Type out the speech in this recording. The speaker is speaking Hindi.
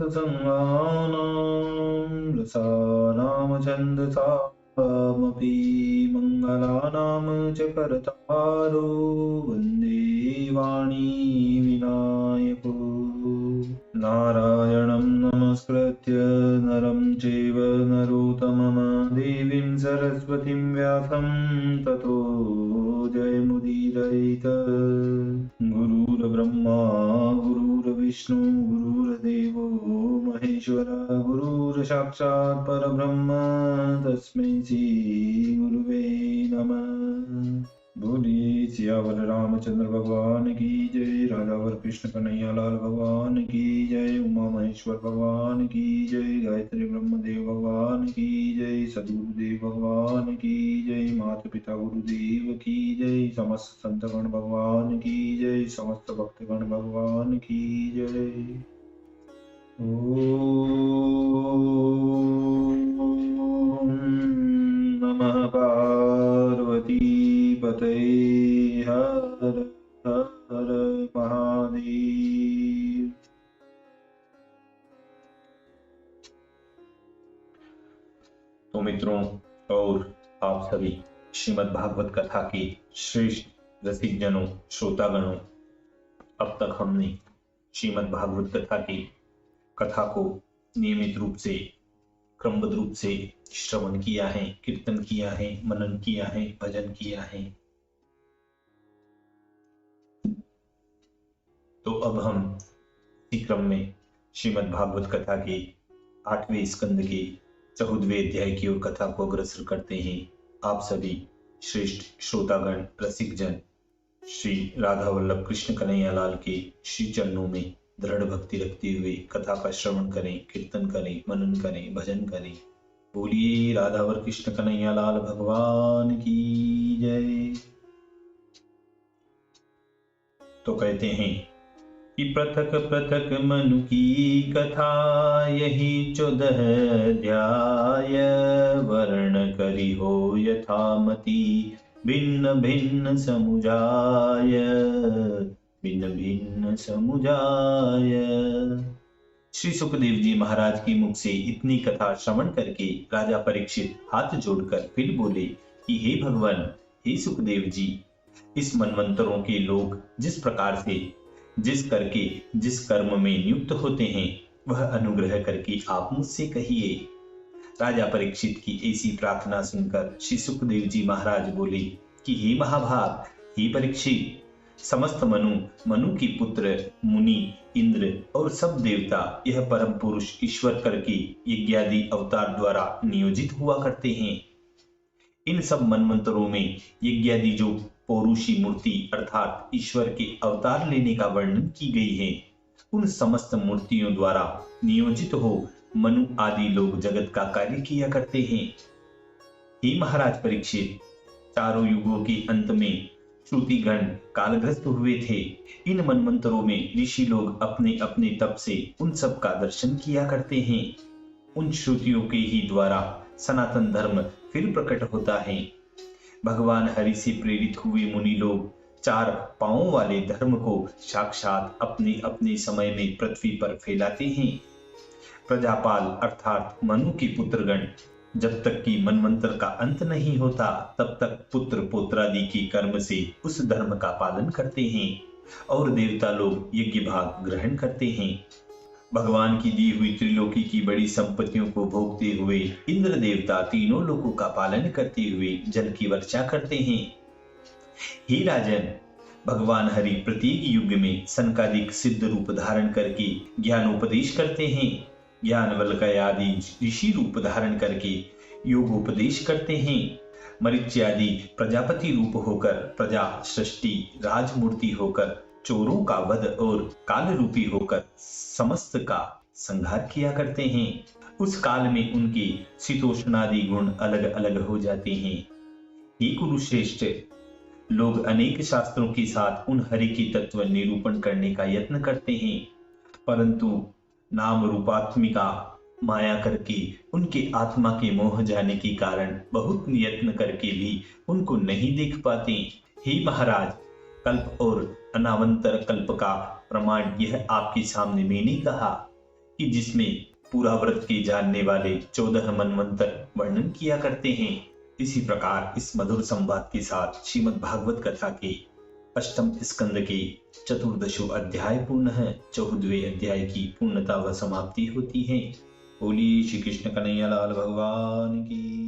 सत्सङ्गानां रसानां छन्दसामपि मङ्गलानां च कर्तारो वन्दे वाणी विनायको नारायणं नमस्कृत्य नरं चैव नरोत्तमं देवीं सरस्वतीं व्यासं ततो जयमुदीरयेत् गुरुर्ब्रह्मा गुरुर्विष्णु गुरुर्देवो महेश्वर गुरुर्साक्षात् परब्रह्म तस्मै श्री गुरुवे नमः। बोलिए सियावर रामचंद्र भगवान की जय, राधावर कृष्ण कन्हैया लाल भगवान की जय, उमा महेश्वर भगवान की जय, गायत्री ब्रह्मदेव भगवान की जय, सदगुरुदेव भगवान की जय, माता पिता गुरुदेव की जय, समस्त संतगण भगवान की जय, समस्त भक्तगण भगवान की जय। ओम नमः पार्वती पतये हर हर महादेव। तो मित्रों और आप सभी श्रीमद् भागवत कथा के श्रेष्ठ रसिक जनों, श्रोतागणों, अब तक हमने श्रीमद् भागवत कथा को नियमित रूप से, क्रमबद्ध रूप से श्रवण किया है, कीर्तन किया है, मनन किया है, भजन किया है। तो अब हम इसी क्रम में श्रीमद् भागवत कथा के 8वें स्कंद के 14वें अध्याय की ओर कथा को अग्रसर करते हैं। आप सभी श्रेष्ठ श्रोतागण, रसिक जन श्री राधा वल्लभ कृष्ण कन्हैया लाल के श्री चरणों में दृढ़ भक्ति रखते हुए कथा का श्रवण करें, कीर्तन करें, मनन करें, भजन करें। बोलिए राधावर कृष्ण कन्हैया लाल भगवान की जय। तो कहते हैं कि पृथक पृथक मनु की कथा, यही 14 अध्याय, वर्ण करी हो यथामति, भिन्न भिन्न समुजाय, भिन्न भिन्न समुजाय। श्री सुखदेव जी महाराज की मुख से इतनी कथा श्रवण करके राजा परीक्षित हाथ जोड़कर फिर बोले कि हे भगवान, हे सुखदेव जी, इस मनवंतरों के लोग जिस प्रकार से जिस करके जिस कर्म में नियुक्त होते हैं, वह अनुग्रह करके आप मुझसे कहिए। राजा परीक्षित की ऐसी प्रार्थना सुनकर श्री सुखदेव जी महाराज बोले कि हे महाभाग, हे परीक्षित, समस्त मनु की पुत्र मुनि, इंद्र और सब देवता यह परम पुरुष ईश्वर करके यज्ञादि अवतार द्वारा नियोजित हुआ करते हैं। इन सब मनमंत्रों में यज्ञादि जो पौरुषी मूर्ति अर्थात ईश्वर के अवतार लेने का वर्णन की गई है, उन समस्त मूर्तियों द्वारा नियोजित हो मनु आदि लोग जगत का कार्य किया करते हैं। हे महाराज परीक्षित, चारों युगों के अंत में श्रुतिगण कालग्रस्त हुए थे। इन मनमंत्रों में ऋषि लोग अपने अपने तप से उन सब का दर्शन किया करते हैं। उन श्रुतियों के ही द्वारा सनातन धर्म फिर प्रकट होता है। भगवान हरि से प्रेरित हुए मुनि लोग 4 पांवों वाले धर्म को साक्षात अपने अपने समय में पृथ्वी पर फैलाते हैं। प्रजापाल अर्थात मनु के पुत्रगण जब तक कि मनवंतर का अंत नहीं होता, तब तक पुत्र पौत्रादि के कर्म से उस धर्म का पालन करते हैं और देवता लोग यज्ञ भाग ग्रहण करते हैं। भगवान की दी हुई त्रिलोकी की बड़ी संपत्तियों को भोगते हुए इंद्र देवता तीनों लोकों का पालन करते हुए जल की वर्षा करते हैं। हे राजन, भगवान हरि प्रत्येक युग में सनकादिक सिद्ध रूप धारण करके ज्ञानोपदेश करते हैं। ज्ञानवल्क्य आदि ऋषि रूप धारण करके योगोपदेश करते हैं। मरीच्यादि प्रजापति रूप होकर प्रजा सृष्टि राजमूर्ति होकर चोरों का वध और काल रूपी होकर समस्त का संहार किया करते हैं। उस काल में उनके शीतोष्णादि गुण अलग अलग हो जाते हैं। हे कुरुश्रेष्ठ, लोग अनेक शास्त्रों के साथ उन हरि की तत्व निरूपण करने का यत्न करते हैं, परंतु नाम रूपात्मिका माया करके उनके आत्मा के मोह जाने के कारण बहुत यत्न करके भी उनको नहीं देख पाते। हे महाराज, कल्प और अनावंतर कल्प का प्रमाण यह आपके सामने मैंने कहा कि जिसमें पूरा व्रत के जानने वाले 14 मनवंतर वर्णन किया करते हैं। इसी प्रकार इस मधुर संवाद के साथ श्रीमद् भागवत कथा के अष्टम स्कंद के चतुर्दशो अध्याय पूर्ण है। 14वें अध्याय की पूर्णता व समाप्ति होती है। बोलिए श्री कृष्ण कन्हैया लाल भगवान की।